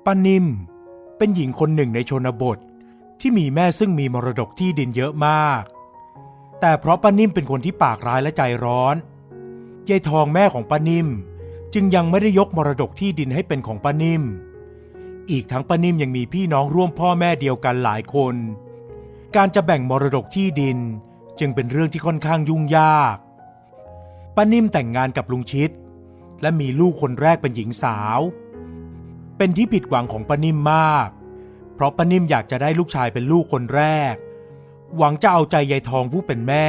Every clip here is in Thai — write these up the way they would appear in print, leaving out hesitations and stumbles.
ป้านิ่มเป็นหญิงคนหนึ่งในชนบทที่มีแม่ซึ่งมีมรดกที่ดินเยอะมากแต่เพราะป้านิ่มเป็นคนที่ปากร้ายและใจร้อนยายทองแม่ของป้านิ่มจึงยังไม่ได้ยกมรดกที่ดินให้เป็นของป้านิ่มอีกทั้งป้านิ่มยังมีพี่น้องร่วมพ่อแม่เดียวกันหลายคนการจะแบ่งมรดกที่ดินจึงเป็นเรื่องที่ค่อนข้างยุ่งยากป้านิ่มแต่งงานกับลุงชิดและมีลูกคนแรกเป็นหญิงสาวเป็นที่ผิดหวังของป้านิ่มมากเพราะป้านิ่มอยากจะได้ลูกชายเป็นลูกคนแรกหวังจะเอาใจยายทองผู้เป็นแม่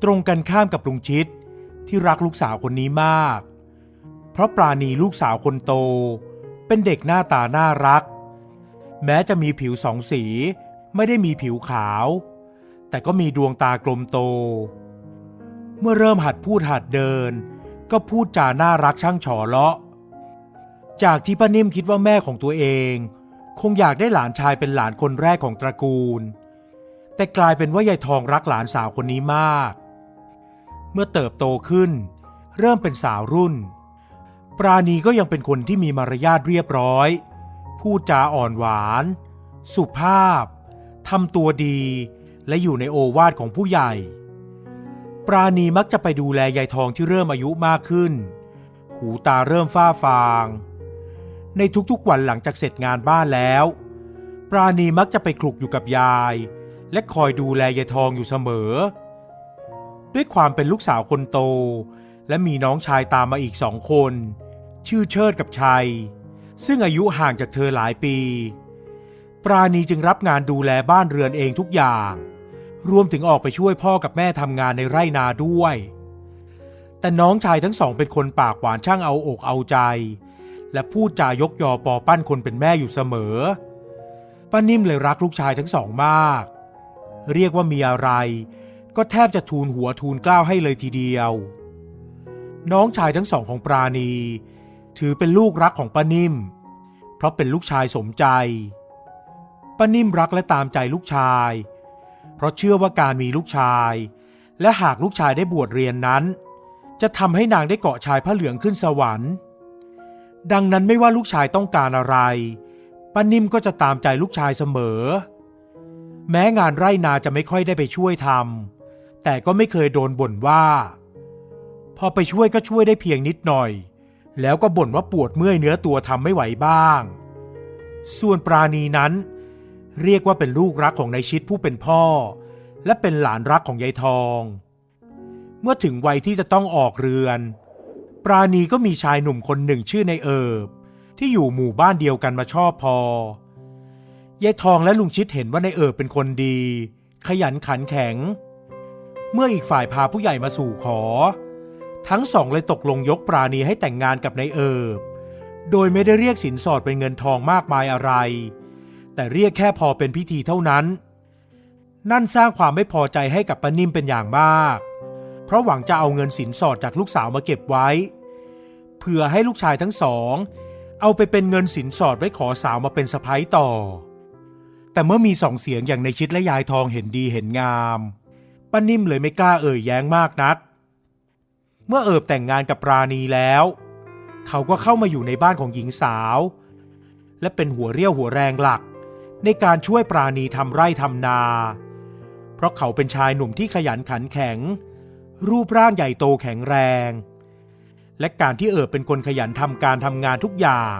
ตรงกันข้ามกับลุงชิดที่รักลูกสาวคนนี้มากเพราะปราณีลูกสาวคนโตเป็นเด็กหน้าตาน่ารักแม้จะมีผิวสองสีไม่ได้มีผิวขาวแต่ก็มีดวงตากลมโตเมื่อเริ่มหัดพูดหัดเดินก็พูดจาน่ารักช่างฉอเลาะจากที่ป้านิ่มคิดว่าแม่ของตัวเองคงอยากได้หลานชายเป็นหลานคนแรกของตระกูลแต่กลายเป็นว่ายายทองรักหลานสาวคนนี้มากเมื่อเติบโตขึ้นเริ่มเป็นสาวรุ่นปราณีก็ยังเป็นคนที่มีมารยาทเรียบร้อยพูดจาอ่อนหวานสุภาพทำตัวดีและอยู่ในโอวาทของผู้ใหญ่ปราณีมักจะไปดูแลยายทองที่เริ่มอายุมากขึ้นหูตาเริ่มฝ้าฟางในทุกๆวันหลังจากเสร็จงานบ้านแล้วปราณีมักจะไปคลุกอยู่กับยายและคอยดูแลยายทองอยู่เสมอด้วยความเป็นลูกสาวคนโตและมีน้องชายตามมาอีก2 คนชื่อเชิดกับชัยซึ่งอายุห่างจากเธอหลายปีปราณีจึงรับงานดูแลบ้านเรือนเองทุกอย่างรวมถึงออกไปช่วยพ่อกับแม่ทำงานในไร่นาด้วยแต่น้องชายทั้งสองเป็นคนปากหวานช่างเอาอกเอาใจและพูดจายกยอปอปั้นคนเป็นแม่อยู่เสมอป้านิ่มเลยรักลูกชายทั้งสองมากเรียกว่ามีอะไรก็แทบจะทูลหัวทูลเกล้าให้เลยทีเดียวน้องชายทั้งสองของปราณีถือเป็นลูกรักของป้านิ่มเพราะเป็นลูกชายสมใจป้านิ่มรักและตามใจลูกชายเพราะเชื่อว่าการมีลูกชายและหากลูกชายได้บวชเรียนนั้นจะทำให้นางได้เกาะชายพระเหลืองขึ้นสวรรค์ดังนั้นไม่ว่าลูกชายต้องการอะไรป้านิ่มก็จะตามใจลูกชายเสมอแม้งานไร่นาจะไม่ค่อยได้ไปช่วยทำแต่ก็ไม่เคยโดนบ่นว่าพอไปช่วยก็ช่วยได้เพียงนิดหน่อยแล้วก็บ่นว่าปวดเมื่อยเนื้อตัวทำไม่ไหวบ้างส่วนปราณีนั้นเรียกว่าเป็นลูกรักของนายชิดผู้เป็นพ่อและเป็นหลานรักของยายทองเมื่อถึงวัยที่จะต้องออกเรือนปราณีก็มีชายหนุ่มคนหนึ่งชื่อนายเอิบที่อยู่หมู่บ้านเดียวกันมาชอบพอยายทองและลุงชิดเห็นว่านายเอิบเป็นคนดีขยันขันแข็งเมื่ออีกฝ่ายพาผู้ใหญ่มาสู่ขอทั้งสองเลยตกลงยกปราณีให้แต่งงานกับนายเอิบโดยไม่ได้เรียกสินสอดเป็นเงินทองมากมายอะไรแต่เรียกแค่พอเป็นพิธีเท่านั้นนั่นสร้างความไม่พอใจให้กับป้านิ่มเป็นอย่างมากเพราะหวังจะเอาเงินสินสอดจากลูกสาวมาเก็บไว้เพื่อให้ลูกชายทั้งสองเอาไปเป็นเงินสินสอดไว้ขอสาวมาเป็นสะใภ้ต่อแต่เมื่อมี2 เสียงอย่างนายชิดและยายทองเห็นดีเห็นงามป้านิ่มเลยไม่กล้าเอ่ยแย้งมากนักเมื่อเอิบแต่งงานกับปราณีแล้วเขาก็เข้ามาอยู่ในบ้านของหญิงสาวและเป็นหัวเรี่ยวหัวแรงหลักในการช่วยปราณีทำไร่ทำนาเพราะเขาเป็นชายหนุ่มที่ขยันขันแข็งรูปร่างใหญ่โตแข็งแรงและการที่เอิบเป็นคนขยันทำการทำงานทุกอย่าง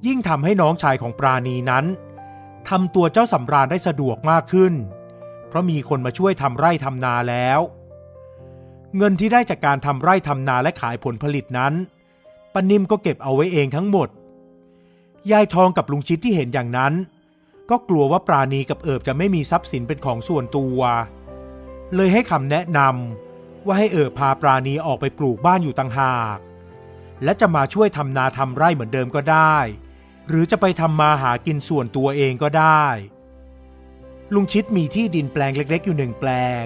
ยิ่งทำให้น้องชายของปราณีนั้นทำตัวเจ้าสำราญได้สะดวกมากขึ้นเพราะมีคนมาช่วยทำไร่ทำนาแล้วเงินที่ได้จากการทำไร่ทำนาและขายผลผลิตนั้นป้านิ่มก็เก็บเอาไว้เองทั้งหมดยายทองกับลุงชิดที่เห็นอย่างนั้นก็กลัวว่าปราณีกับเอิบจะไม่มีทรัพย์สินเป็นของส่วนตัวเลยให้คำแนะนำว่าให้เอิบพาปราณีออกไปปลูกบ้านอยู่ต่างหากและจะมาช่วยทำนาทำไร่เหมือนเดิมก็ได้หรือจะไปทำมาหากินส่วนตัวเองก็ได้ลุงชิดมีที่ดินแปลงเล็กๆอยู่1 แปลง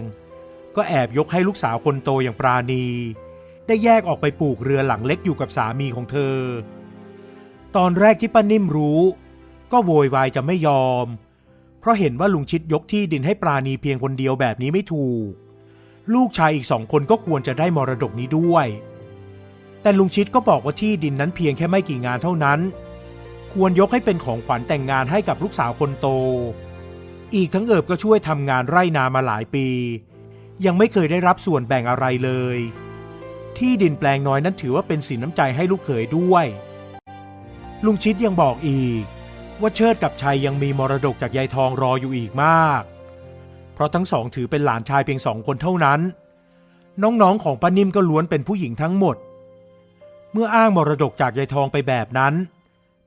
ก็แอบยกให้ลูกสาวคนโตอย่างปราณีได้แยกออกไปปลูกเรือนหลังเล็กอยู่กับสามีของเธอตอนแรกที่ป้านิ่มรู้ก็โวยวายจะไม่ยอมเพราะเห็นว่าลุงชิดยกที่ดินให้ปราณีเพียงคนเดียวแบบนี้ไม่ถูกลูกชายอีก2 คนก็ควรจะได้มรดกนี้ด้วยแต่ลุงชิดก็บอกว่าที่ดินนั้นเพียงแค่ไม่กี่งานเท่านั้น ควรยกให้เป็นของขวัญแต่งงานให้กับลูกสาวคนโตอีกทั้งเอิบก็ช่วยทำงานไร่นามาหลายปียังไม่เคยได้รับส่วนแบ่งอะไรเลยที่ดินแปลงน้อยนั้นถือว่าเป็นสินน้ำใจให้ลูกเขยด้วยลุงชิดยังบอกอีกว่าเชิดกับชัยยังมีมรดกจากยายทองรออยู่อีกมากเพราะทั้งสองถือเป็นหลานชายเพียง2 คนเท่านั้นน้องๆของป้านิ่มก็ล้วนเป็นผู้หญิงทั้งหมดเมื่ออ้างมรดกจากยายทองไปแบบนั้น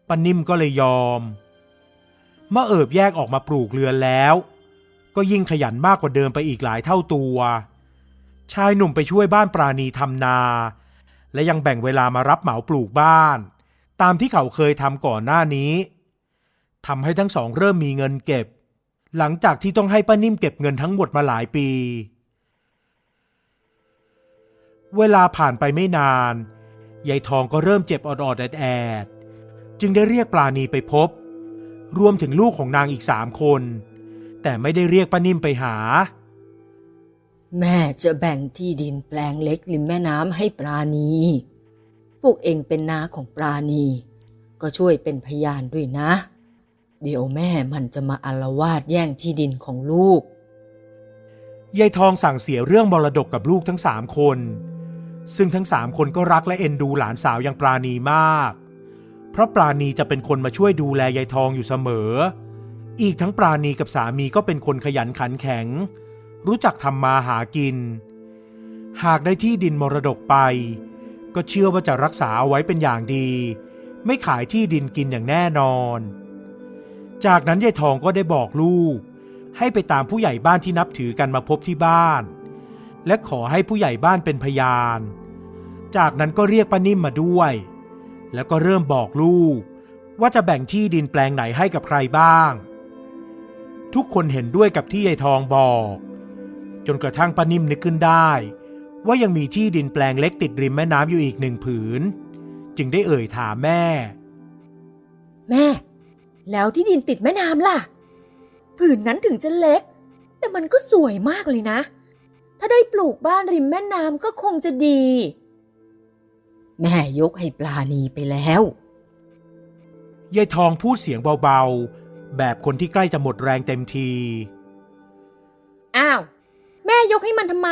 ป้านิ่มก็เลยยอมเมื่อเอิบแยกออกมาปลูกเรือนแล้วก็ยิ่งขยันมากกว่าเดิมไปอีกหลายเท่าตัวชายหนุ่มไปช่วยบ้านปราณีทำนาและยังแบ่งเวลามารับเหมาปลูกบ้านตามที่เขาเคยทำก่อนหน้านี้ทำให้ทั้งสองเริ่มมีเงินเก็บหลังจากที่ต้องให้ป้านิ่มเก็บเงินทั้งหมดมาหลายปีเวลาผ่านไปไม่นานยายทองก็เริ่มเจ็บออดๆแอดๆจึงได้เรียกปราณีไปพบรวมถึงลูกของนางอีก3 คนแต่ไม่ได้เรียกป้านิ่มไปหาแม่จะแบ่งที่ดินแปลงเล็กริมแม่น้ำให้ปราณีพวกเองเป็นน้าของปราณีก็ช่วยเป็นพยานด้วยนะเดี๋ยวแม่มันจะมาอาละวาดแย่งที่ดินของลูกยายทองสั่งเสียเรื่องมรดกกับลูกทั้ง3 คนซึ่งทั้ง3 คนก็รักและเอ็นดูหลานสาวอย่างปราณีมากเพราะปราณีจะเป็นคนมาช่วยดูแลยายทองอยู่เสมออีกทั้งปราณีกับสามีก็เป็นคนขยันขันแข็งรู้จักทำมาหากินหากได้ที่ดินมรดกไปก็เชื่อว่าจะรักษาเอาไว้เป็นอย่างดีไม่ขายที่ดินกินอย่างแน่นอนจากนั้นยายทองก็ได้บอกลูกให้ไปตามผู้ใหญ่บ้านที่นับถือกันมาพบที่บ้านและขอให้ผู้ใหญ่บ้านเป็นพยานจากนั้นก็เรียกป้านิ่มมาด้วยแล้วก็เริ่มบอกลูกว่าจะแบ่งที่ดินแปลงไหนให้กับใครบ้างทุกคนเห็นด้วยกับที่ยายทองบอกจนกระทั่งป้านิ่มนึกขึ้นได้ว่ายังมีที่ดินแปลงเล็กติดริมแม่น้ำอยู่อีก1 ผืนจึงได้เอ่ยถามแม่แล้วที่ดินติดแม่น้ำล่ะผืนนั้นถึงจะเล็กแต่มันก็สวยมากเลยนะถ้าได้ปลูกบ้านริมแม่น้ำก็คงจะดีแม่ยกให้ปราณีไปแล้วยายทองพูดเสียงเบาๆแบบคนที่ใกล้จะหมดแรงเต็มทีอ้าวแม่ยกให้มันทำไม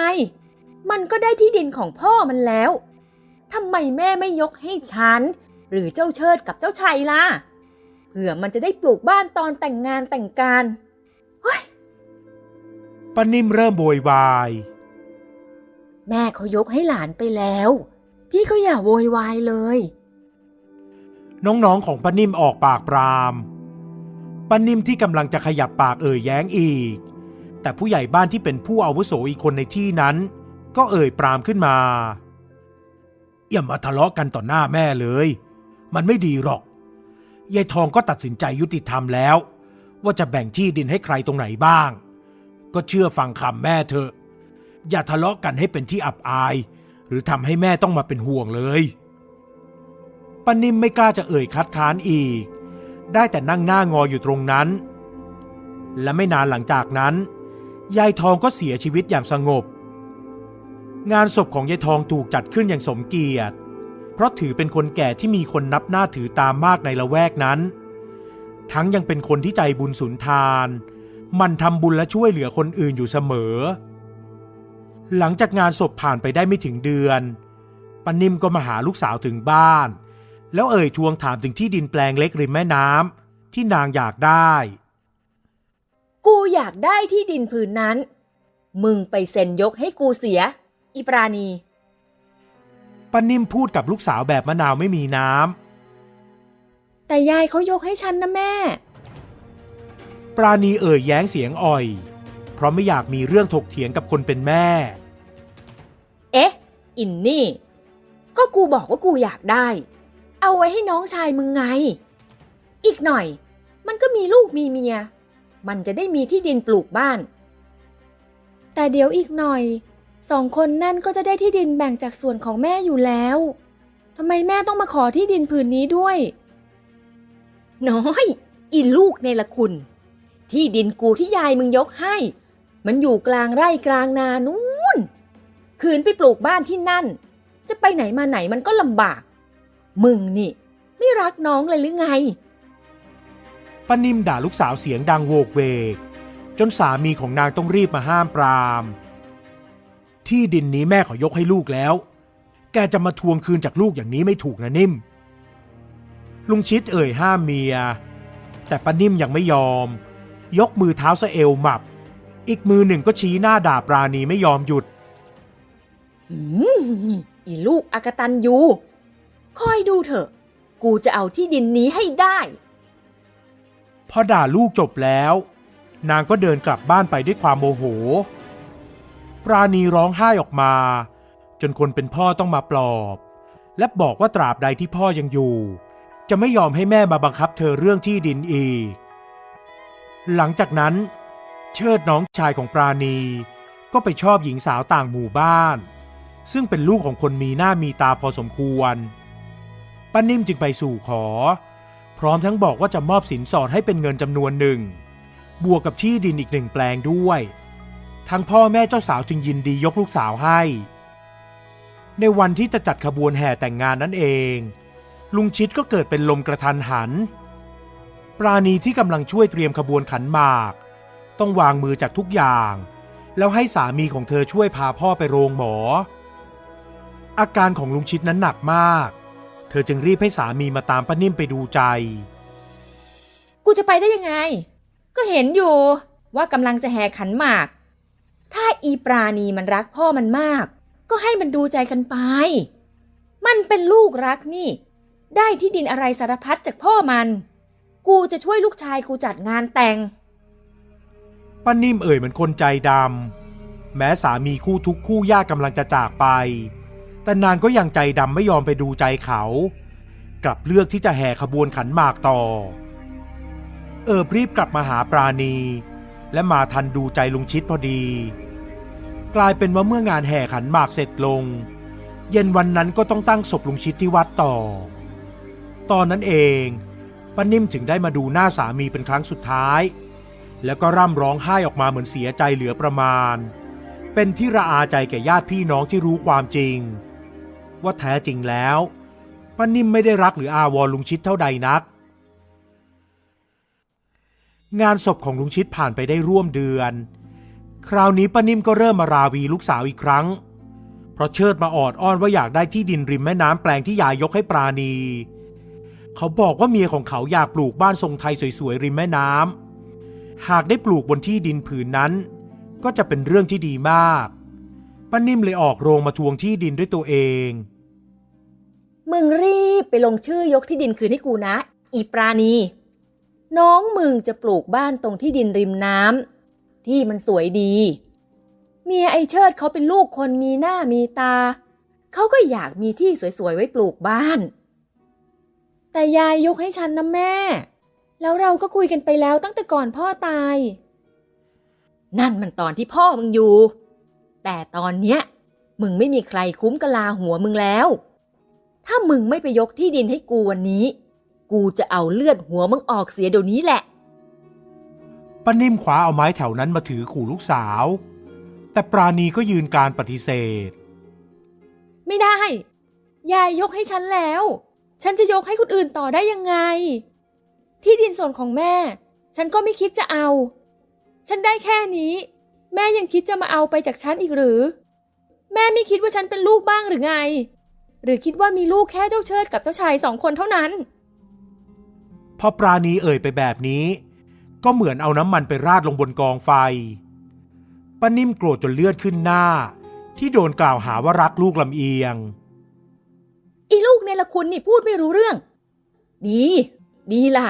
มันก็ได้ที่ดินของพ่อมันแล้วทำไมแม่ไม่ยกให้ฉันหรือเจ้าเชิดกับเจ้าชัยล่ะเผื่อมันจะได้ปลูกบ้านตอนแต่งงานแต่งการเฮ้ยป้านิ่มเริ่มโวยวายแม่เขายกให้หลานไปแล้วพี่ก็อย่าโวยวายเลยน้องๆของป้านิ่มออกปากปรามป้านิ่มที่กำลังจะขยับปากแย้งอีกแต่ผู้ใหญ่บ้านที่เป็นผู้อาวุโสอีกคนในที่นั้นก็ปรามขึ้นมาอย่ามาทะเลาะกันต่อหน้าแม่เลยมันไม่ดีหรอกยายทองก็ตัดสินใจยุติธรรมแล้วว่าจะแบ่งที่ดินให้ใครตรงไหนบ้างก็เชื่อฟังคำแม่เถอะอย่าทะเลาะกันให้เป็นที่อับอายหรือทำให้แม่ต้องมาเป็นห่วงเลยป้านิ่มไม่กล้าจะคัดค้านอีกได้แต่นั่งหน้างออยู่ตรงนั้นและไม่นานหลังจากนั้นยายทองก็เสียชีวิตอย่างสงบงานศพของยายทองถูกจัดขึ้นอย่างสมเกียรติเพราะถือเป็นคนแก่ที่มีคนนับหน้าถือตามมากในละแวกนั้นทั้งยังเป็นคนที่ใจบุญสุนทานมันทำบุญและช่วยเหลือคนอื่นอยู่เสมอหลังจากงานศพผ่านไปได้ไม่ถึงเดือนป้านิ่มก็มาหาลูกสาวถึงบ้านแล้วทวงถามถึงที่ดินแปลงเล็กริมแม่น้ำที่นางอยากได้กูอยากได้ที่ดินผืนนั้นมึงไปเซ็นยกให้กูเสียอีปราณีป้านิ่มพูดกับลูกสาวแบบมะนาวไม่มีน้ำแต่ยายเขายกให้ฉันนะแม่ปราณีแย้งเสียงอ่อยเพราะไม่อยากมีเรื่องถกเถียงกับคนเป็นแม่อินนี่ก็กูบอกว่ากูอยากได้เอาไว้ให้น้องชายมึงไงอีกหน่อยมันก็มีลูกมีเมียมันจะได้มีที่ดินปลูกบ้านแต่เดี๋ยวอีกหน่อย2 คนนั่นก็จะได้ที่ดินแบ่งจากส่วนของแม่อยู่แล้วทำไมแม่ต้องมาขอที่ดินผืนนี้ด้วยน้อยอีลูกเนรคุณที่ดินกูที่ยายมึงยกให้มันอยู่กลางไร่กลางนานู้นคืนไปปลูกบ้านที่นั่นจะไปไหนมาไหนมันก็ลำบากมึงนี่ไม่รักน้องเลยหรือไง ป้านิ่มด่าลูกสาวเสียงดังโวกเวกจนสามีของนางต้องรีบมาห้ามปรามที่ดินนี้แม่ขอยกให้ลูกแล้วแกจะมาทวงคืนจากลูกอย่างนี้ไม่ถูกนะนิ่มลุงชิดเอ่ยห้ามเมียแต่ป้านิ่มยังไม่ยอมยกมือเท้าสะเอวหมับอีกมือหนึ่งก็ชี้หน้าด่าปราณีไม่ยอมหยุดอีลูกอกตันยูคอยดูเถอะกูจะเอาที่ดินนี้ให้ได้พอด่าลูกจบแล้วนางก็เดินกลับบ้านไปด้วยความโมโหปราณีร้องไห้ออกมาจนคนเป็นพ่อต้องมาปลอบและบอกว่าตราบใดที่พ่อยังอยู่จะไม่ยอมให้แม่มาบังคับเธอเรื่องที่ดินอีกหลังจากนั้นเชิดน้องชายของปราณีก็ไปชอบหญิงสาวต่างหมู่บ้านซึ่งเป็นลูกของคนมีหน้ามีตาพอสมควรป้านิ่มจึงไปสู่ขอพร้อมทั้งบอกว่าจะมอบสินสอดให้เป็นเงินจำนวนหนึ่งบวกกับที่ดินอีก1 แปลงด้วยทั้งพ่อแม่เจ้าสาวจึงยินดียกลูกสาวให้ในวันที่จะจัดขบวนแห่แต่งงานนั่นเองลุงชิดก็เกิดเป็นลมกระทันหันปราณีที่กำลังช่วยเตรียมขบวนขันหมากต้องวางมือจากทุกอย่างแล้วให้สามีของเธอช่วยพาพ่อไปโรงหมออาการของลุงชิดนั้นหนักมากเธอจึงรีบให้สามีมาตามป้านิ่มไปดูใจกูจะไปได้ยังไงก็เห็นอยู่ว่ากำลังจะแห่ขันหมากถ้าอีปราณีมันรักพ่อมันมากก็ให้มันดูใจกันไปมันเป็นลูกรักนี่ได้ที่ดินอะไรสารพัดจากพ่อมันกูจะช่วยลูกชายกูจัดงานแต่งป้านิ่มเอ่ยเหมือนคนใจดำแม้สามีคู่ทุกข์คู่ยากกำลังจะจากไปแต่นางก็ยังใจดำไม่ยอมไปดูใจเขากลับเลือกที่จะแห่ขบวนขันหมากต่อรีบกลับมาหาปราณีและมาทันดูใจลุงชิดพอดีกลายเป็นว่าเมื่องานแห่ขันหมากเสร็จลงเย็นวันนั้นก็ต้องตั้งศพลุงชิดที่วัดต่อตอนนั้นเองป้านิ่มถึงได้มาดูหน้าสามีเป็นครั้งสุดท้ายแล้วก็ร่ำร้องไห้ออกมาเหมือนเสียใจเหลือประมาณเป็นที่ระอาใจแก่ญาติพี่น้องที่รู้ความจริงว่าแท้จริงแล้วป้านิ่มไม่ได้รักหรืออาวรลุงชิดเท่าใดนักงานศพของลุงชิดผ่านไปได้ร่วมเดือนคราวนี้ป้านิ่มก็เริ่มมาราวีลูกสาวอีกครั้งเพราะเชิดมาออดอ้อนว่าอยากได้ที่ดินริมแม่น้ำแปลงที่ยายยกให้ปราณีเขาบอกว่าเมียของเขาอยากปลูกบ้านทรงไทยสวยๆริมแม่น้ำหากได้ปลูกบนที่ดินผืนนั้นก็จะเป็นเรื่องที่ดีมากป้านิ่มเลยออกโรงมาทวงที่ดินด้วยตัวเองมึงรีบไปลงชื่อยกที่ดินคืนให้กูนะอีปราณีน้องมึงจะปลูกบ้านตรงที่ดินริมน้ำที่มันสวยดีเมียไอ้เชิดเขาเป็นลูกคนมีหน้ามีตาเขาก็อยากมีที่สวยๆไว้ปลูกบ้านแต่ยายยกให้ฉันนะแม่แล้วเราก็คุยกันไปแล้วตั้งแต่ก่อนพ่อตายนั่นมันตอนที่พ่อมึงอยู่แต่ตอนเนี้ยมึงไม่มีใครคุ้มกะลาหัวมึงแล้วถ้ามึงไม่ไปยกที่ดินให้กูวันนี้กูจะเอาเลือดหัวมึงออกเสียเดี๋ยวนี้แหละป้านิ่มคว้าเอาไม้แถวนั้นมาถือขู่ลูกสาวแต่ปราณีก็ยืนการปฏิเสธไม่ได้ยายยกให้ฉันแล้วฉันจะยกให้คนอื่นต่อได้ยังไงที่ดินส่วนของแม่ฉันก็ไม่คิดจะเอาฉันได้แค่นี้แม่ยังคิดจะมาเอาไปจากฉันอีกหรือแม่ไม่คิดว่าฉันเป็นลูกบ้างหรือไงหรือคิดว่ามีลูกแค่เจ้าเชิดกับเจ้าชาย2 คนเท่านั้นพอปราณีเอ่ยไปแบบนี้ก็เหมือนเอาน้ำมันไปราดลงบนกองไฟป้านิ่มโกรธจนเลือดขึ้นหน้าที่โดนกล่าวหาว่ารักลูกลำเอียงอีลูกเนรคุณนี่พูดไม่รู้เรื่องดีล่ะ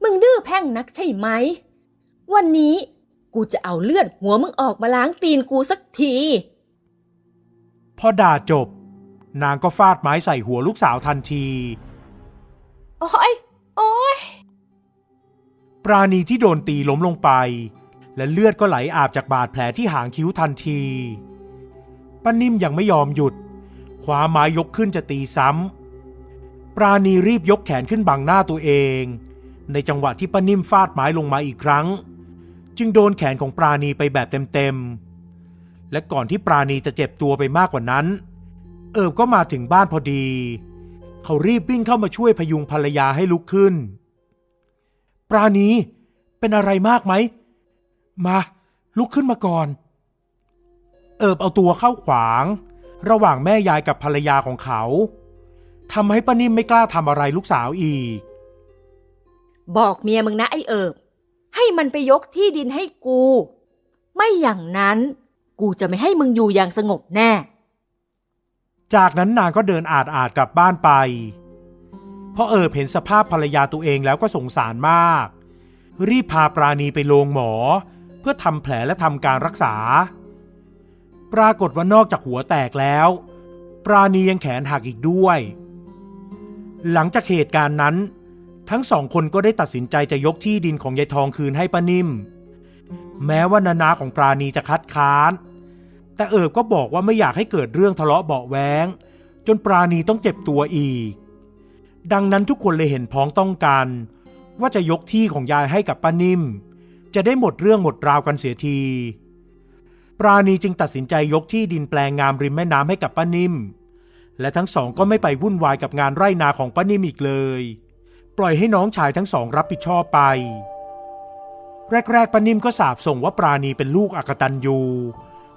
มึงดื้อแพ่งนักใช่ไหมวันนี้กูจะเอาเลือดหัวมึงออกมาล้างตีนกูสักทีพอด่าจบนางก็ฟาดไม้ใส่หัวลูกสาวทันทีโอ๊ยปราณีที่โดนตีล้มลงไปและเลือดก็ไหลอาบจากบาดแผลที่หางคิ้วทันทีป้านิ่มยังไม่ยอมหยุดคว้าไม้ยกขึ้นจะตีซ้ำปราณีรีบยกแขนขึ้นบังหน้าตัวเองในจังหวะที่ป้านิ่มฟาดไม้ลงมาอีกครั้งจึงโดนแขนของปราณีไปแบบเต็มๆและก่อนที่ปราณีจะเจ็บตัวไปมากกว่านั้นก็มาถึงบ้านพอดีเขารีบวิ่งเข้ามาช่วยพยุงภรรยาให้ลุกขึ้น ปราณีเป็นอะไรมากไหมมาลุกขึ้นมาก่อนเอิบเอาตัวเข้าขวางระหว่างแม่ยายกับภรรยาของเขาทำให้ป้านิ่มไม่กล้าทำอะไรลูกสาวอีกบอกเมียมึงนะไอ้เอิบให้มันไปยกที่ดินให้กูไม่อย่างนั้นกูจะไม่ให้มึงอยู่อย่างสงบแน่จากนั้นนางก็เดินอาดกลับบ้านไปพอเอิบเห็นสภาพภรรยาตัวเองแล้วก็สงสารมากรีบพาปราณีไปโรงหมอเพื่อทำแผลและทำการรักษาปรากฏว่านอกจากหัวแตกแล้วปราณียังแขนหักอีกด้วยหลังจากเหตุการณ์นั้นทั้งสองคนก็ได้ตัดสินใจจะยกที่ดินของยายทองคืนให้ป้านิ่มแม้ว่านานาของปราณีจะคัดค้านแต่เอิบก็บอกว่าไม่อยากให้เกิดเรื่องทะเลาะเบาะแว้งจนปราณีต้องเจ็บตัวอีกดังนั้นทุกคนเลยเห็นพ้องต้องกันว่าจะยกที่ของยายให้กับป้านิ่มจะได้หมดเรื่องหมดราวกันเสียทีปราณีจึงตัดสินใจยกที่ดินแปลงงามริมแม่น้ำให้กับป้านิ่มและทั้งสองก็ไม่ไปวุ่นวายกับงานไร่นาของป้านิ่มอีกเลยปล่อยให้น้องชายทั้งสองรับผิดชอบไปแรกๆป้านิ่มก็สาปส่งว่าปราณีเป็นลูกอกตัญญู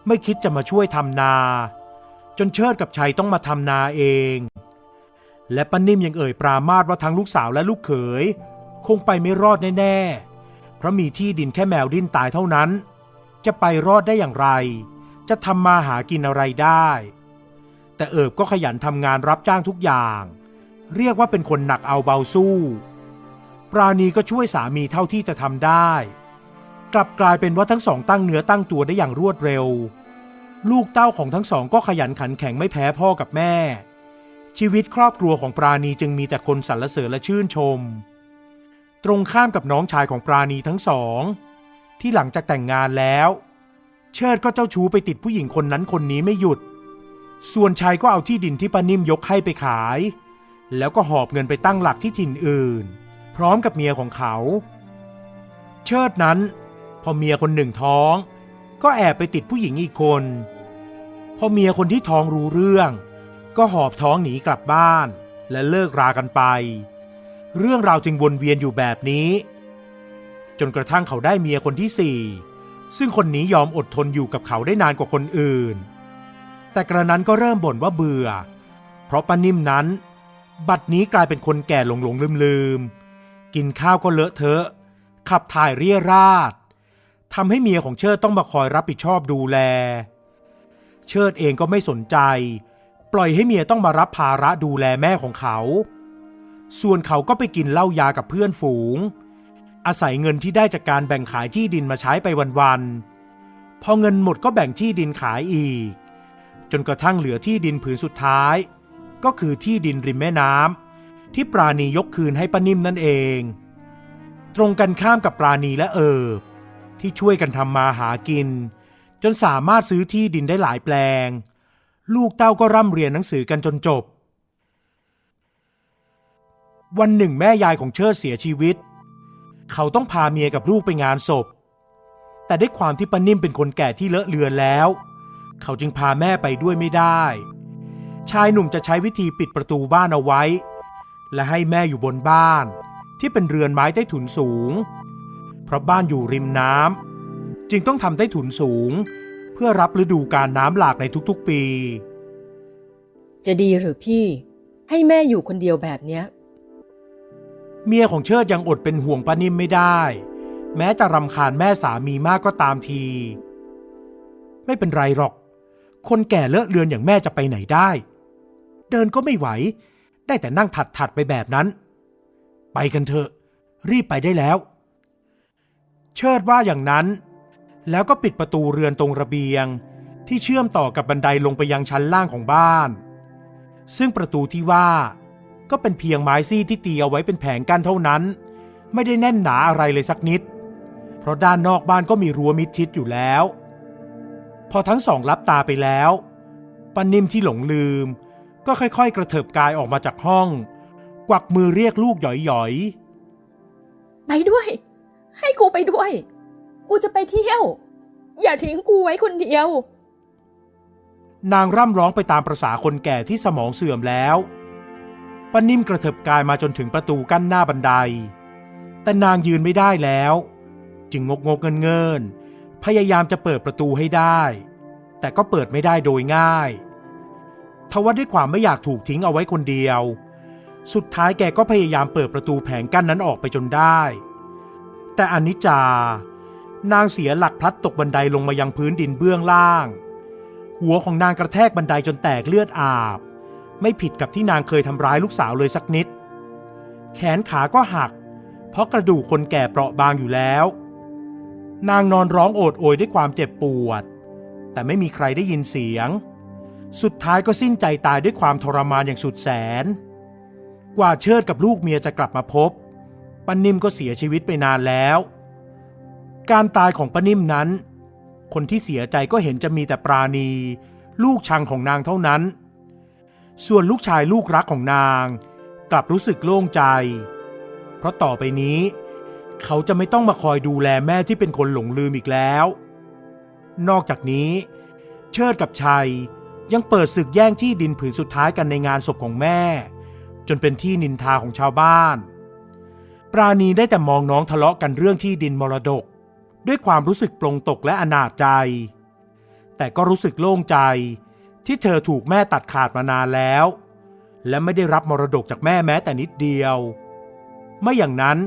ไม่คิดจะมาช่วยทำนาจนเชิดกับชัยต้องมาทำนาเองและป้านิ่มยังเอ่ยปรามาสว่าทั้งลูกสาวและลูกเขยคงไปไม่รอดแน่ๆเพราะมีที่ดินแค่แมวดิ้นตายเท่านั้นจะไปรอดได้อย่างไรจะทำมาหากินอะไรได้แต่เอิบก็ขยันทำงานรับจ้างทุกอย่างเรียกว่าเป็นคนหนักเอาเบาสู้ปราณีก็ช่วยสามีเท่าที่จะทำได้กลับกลายเป็นว่าทั้งสองตั้งเนื้อตั้งตัวได้อย่างรวดเร็วลูกเต้าของทั้งสองก็ขยันขันแข็งไม่แพ้พ่อกับแม่ชีวิตครอบครัวของปราณีจึงมีแต่คนสรรเสริญและชื่นชมตรงข้ามกับน้องชายของปราณีทั้งสองที่หลังจากแต่งงานแล้วเชิดก็เจ้าชู้ไปติดผู้หญิงคนนั้นคนนี้ไม่หยุดส่วนชายก็เอาที่ดินที่ป้านิ่มยกให้ไปขายแล้วก็หอบเงินไปตั้งหลักที่ถิ่นอื่นพร้อมกับเมียของเขาเชิดนั้นพอเมียคนหนึ่งท้องก็แอบไปติดผู้หญิงอีกคนพอเมียคนที่ท้องรู้เรื่องก็หอบท้องหนีกลับบ้านและเลิกรากันไปเรื่องราวจึงวนเวียนอยู่แบบนี้จนกระทั่งเขาได้เมียคนที่สี่ซึ่งคนนี้ยอมอดทนอยู่กับเขาได้นานกว่าคนอื่นแต่กระนั้นก็เริ่มบ่นว่าเบื่อเพราะป้านิ่มนั้นบัดนี้กลายเป็นคนแก่หลงลืมกินข้าวก็เลอะเทอะขับถ่ายเรี่ยราดทำให้เมียของเชิดต้องมาคอยรับผิดชอบดูแลเชิดเองก็ไม่สนใจปล่อยให้เมียต้องมารับภาระดูแลแม่ของเขาส่วนเขาก็ไปกินเหล้ายากับเพื่อนฝูงอาศัยเงินที่ได้จากการแบ่งขายที่ดินมาใช้ไปวันๆพอเงินหมดก็แบ่งที่ดินขายอีกจนกระทั่งเหลือที่ดินผืนสุดท้ายก็คือที่ดินริมแม่น้ำที่ปราณียกคืนให้ป้านิ่มนั่นเองตรงกันข้ามกับปราณีและเอิบที่ช่วยกันทำมาหากินจนสามารถซื้อที่ดินได้หลายแปลงลูกเต้าก็ร่ำเรียนหนังสือกันจนจบวันหนึ่งแม่ยายของเชิดเสียชีวิตเขาต้องพาเมียกับลูกไปงานศพแต่ด้วยความที่ป้านิ่มเป็นคนแก่ที่เลอะเลือนแล้วเขาจึงพาแม่ไปด้วยไม่ได้ชายหนุ่มจะใช้วิธีปิดประตูบ้านเอาไว้และให้แม่อยู่บนบ้านที่เป็นเรือนไม้ใต้ถุนสูงเพราะบ้านอยู่ริมน้ำจึงต้องทำใต้ถุนสูงเพื่อรับฤดูกาลน้ำหลากในทุกๆปีจะดีหรือพี่ให้แม่อยู่คนเดียวแบบเนี้ยเมียของเชิดยังอดเป็นห่วงป้านิ่มไม่ได้แม้จะรำคาญแม่สามีมากก็ตามทีไม่เป็นไรหรอกคนแก่เลอะเลือนอย่างแม่จะไปไหนได้เดินก็ไม่ไหวได้แต่นั่งถัดไปแบบนั้นไปกันเถอะรีบไปได้แล้วเชิดว่าอย่างนั้นแล้วก็ปิดประตูเรือนตรงระเบียงที่เชื่อมต่อกับบันไดลงไปยังชั้นล่างของบ้านซึ่งประตูที่ว่าก็เป็นเพียงไม้ซี่ที่ตีเอาไว้เป็นแผงกั้นเท่านั้นไม่ได้แน่นหนาอะไรเลยสักนิดเพราะด้านนอกบ้านก็มีรั้วมิดชิดอยู่แล้วพอทั้งสองลับตาไปแล้วป้านิ่มที่หลงลืมก็ค่อยๆกระเถิบกายออกมาจากห้องกวักมือเรียกลูกหยอยๆไปด้วยให้กูไปด้วยกูจะไปเที่ยวอย่าทิ้งกูไว้คนเดียวนางร่ำร้องไปตามประสาคนแก่ที่สมองเสื่อมแล้วป้านิ่มกระเถิบกายมาจนถึงประตูกั้นหน้าบันได แต่นางยืนไม่ได้แล้วจึงงกเงินพยายามจะเปิดประตูให้ได้แต่ก็เปิดไม่ได้โดยง่ายทว่าด้วยความไม่อยากถูกทิ้งเอาไว้คนเดียวสุดท้ายแกก็พยายามเปิดประตูแผงกั้นนั้นออกไปจนได้แต่อนิจจานางเสียหลักพลัดตกบันไดลงมายังพื้นดินเบื้องล่างหัวของนางกระแทกบันไดจนแตกเลือดอาบไม่ผิดกับที่นางเคยทำร้ายลูกสาวเลยสักนิดแขนขาก็หักเพราะกระดูกคนแก่เปราะบางอยู่แล้วนางนอนร้องโอดโอยด้วยความเจ็บปวดแต่ไม่มีใครได้ยินเสียงสุดท้ายก็สิ้นใจตายด้วยความทรมานอย่างสุดแสนกว่าเชิดกับลูกเมียจะกลับมาพบป้านิ่มก็เสียชีวิตไปนานแล้วการตายของป้านิ่มนั้นคนที่เสียใจก็เห็นจะมีแต่ปราณีลูกชังของนางเท่านั้นส่วนลูกชายลูกรักของนางกลับรู้สึกโล่งใจเพราะต่อไปนี้เขาจะไม่ต้องมาคอยดูแลแม่ที่เป็นคนหลงลืมอีกแล้วนอกจากนี้เชิดกับชัยยังเปิดศึกแย่งที่ดินผืนสุดท้ายกันในงานศพของแม่จนเป็นที่นินทาของชาวบ้านปราณีได้แต่มองน้องทะเลาะกันเรื่องที่ดินมรดกด้วยความรู้สึกปลงตกและอนาถใจแต่ก็รู้สึกโล่งใจที่เธอถูกแม่ตัดขาดมานานแล้วและไม่ได้รับมรดกจากแม่แม้แต่นิดเดียวไม่อย่างนั้น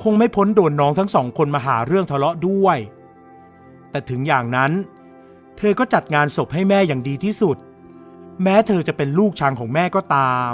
คงไม่พ้นโดนน้องทั้งสองคนมาหาเรื่องทะเลาะด้วยแต่ถึงอย่างนั้นเธอก็จัดงานศพให้แม่อย่างดีที่สุดแม้เธอจะเป็นลูกชังของแม่ก็ตาม